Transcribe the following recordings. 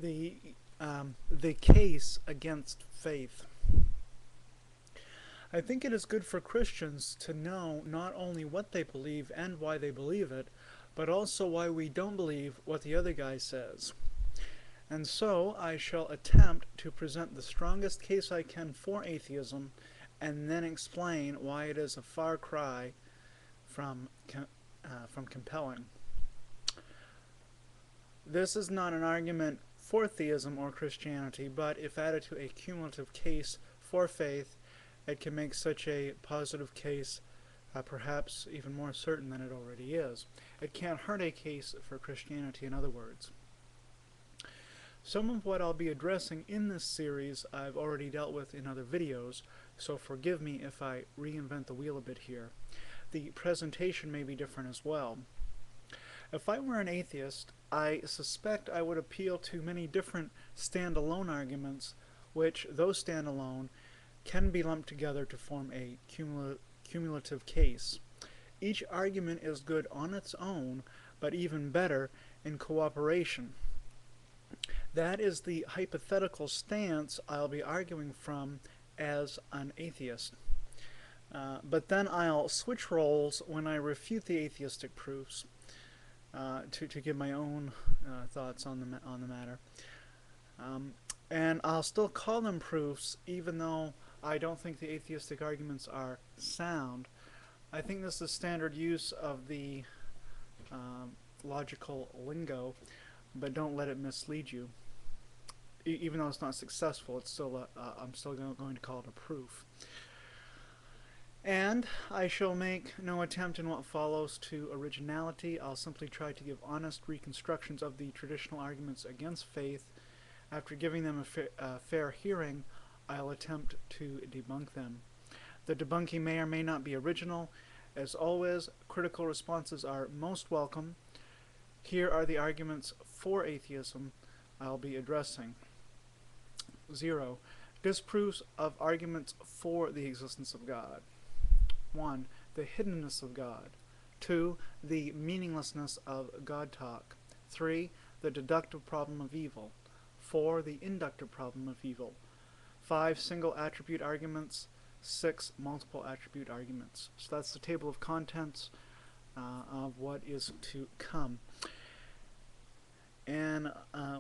The case against faith. I think it is good for Christians to know not only what they believe and why they believe it, but also why we don't believe what the other guy says. And so I shall attempt to present the strongest case I can for atheism, and then explain why it is a far cry from compelling. This is not an argument for theism or Christianity, but if added to a cumulative case for faith, it can make such a positive case perhaps even more certain than it already is. It can't hurt a case for Christianity, in other words. Some of what I'll be addressing in this series I've already dealt with in other videos, so forgive me if I reinvent the wheel a bit here. The presentation may be different as well. If I were an atheist, I suspect I would appeal to many different standalone arguments, which, though standalone, can be lumped together to form a cumulative case. Each argument is good on its own, but even better in cooperation. That is the hypothetical stance I'll be arguing from as an atheist. But then I'll switch roles when I refute the atheistic proofs to give my own thoughts on the matter. And I'll still call them proofs even though I don't think the atheistic arguments are sound. I think this is standard use of the logical lingo, but don't let it mislead you. Even though it's not successful, it's still I'm still going to call it a proof. And I shall make no attempt in what follows to originality. I'll simply try to give honest reconstructions of the traditional arguments against faith. After giving them a fair hearing, I'll attempt to debunk them. The debunking may or may not be original. As always, critical responses are most welcome. Here are the arguments for atheism I'll be addressing. 0. Disproofs of arguments for the existence of God. 1. The hiddenness of God. 2. The meaninglessness of God talk. 3. The deductive problem of evil. 4. The inductive problem of evil. 5. Single attribute arguments. 6. Multiple attribute arguments. So that's the table of contents of what is to come. And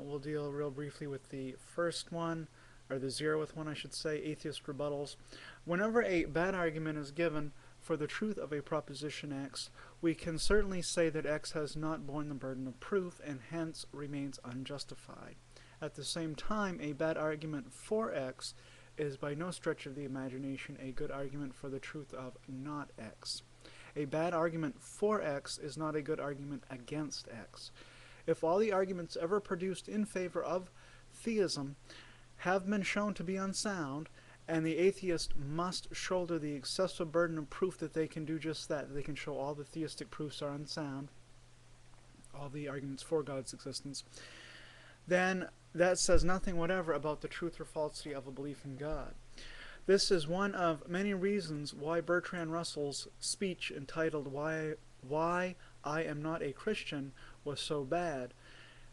we'll deal real briefly with the first one, or the 0th one I should say, atheist rebuttals. Whenever a bad argument is given for the truth of a proposition X, we can certainly say that X has not borne the burden of proof and hence remains unjustified. At the same time, a bad argument for X is by no stretch of the imagination a good argument for the truth of not X. A bad argument for X is not a good argument against X. If all the arguments ever produced in favor of theism have been shown to be unsound, and the atheist must shoulder the excessive burden of proof that they can do just that they can show all the theistic proofs are unsound, all the arguments for God's existence, then that says nothing whatever about the truth or falsity of a belief in God. This is one of many reasons why Bertrand Russell's speech entitled Why I Am Not a Christian was so bad.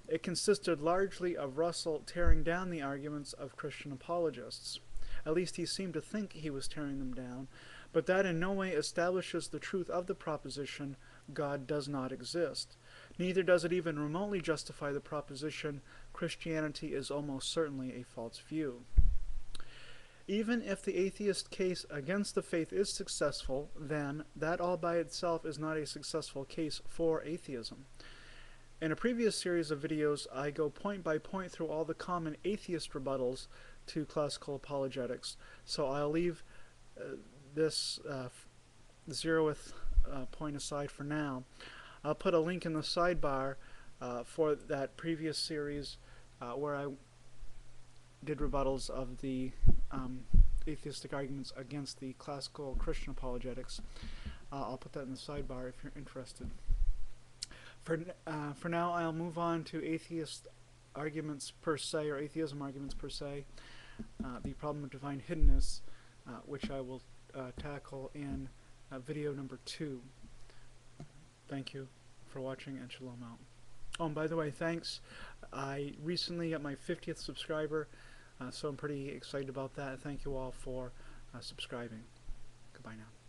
It consisted largely of Russell tearing down the arguments of Christian apologists. At least he seemed to think he was tearing them down, but that in no way establishes the truth of the proposition God does not exist. Neither does it even remotely justify the proposition Christianity is almost certainly a false view. Even if the atheist case against the faith is successful, then that all by itself is not a successful case for atheism. In a previous series of videos, I go point by point through all the common atheist rebuttals to classical apologetics, so I'll leave this 0th point aside for now. I'll put a link in the sidebar for that previous series where I did rebuttals of the atheistic arguments against the classical Christian apologetics. I'll put that in the sidebar if you're interested. For now, I'll move on to atheist arguments per se, or atheism arguments per se, the problem of divine hiddenness, which I will tackle in video number 2. Thank you for watching, and shalom out. Oh, and by the way, thanks. I recently got my 50th subscriber, so I'm pretty excited about that. Thank you all for subscribing. Goodbye now.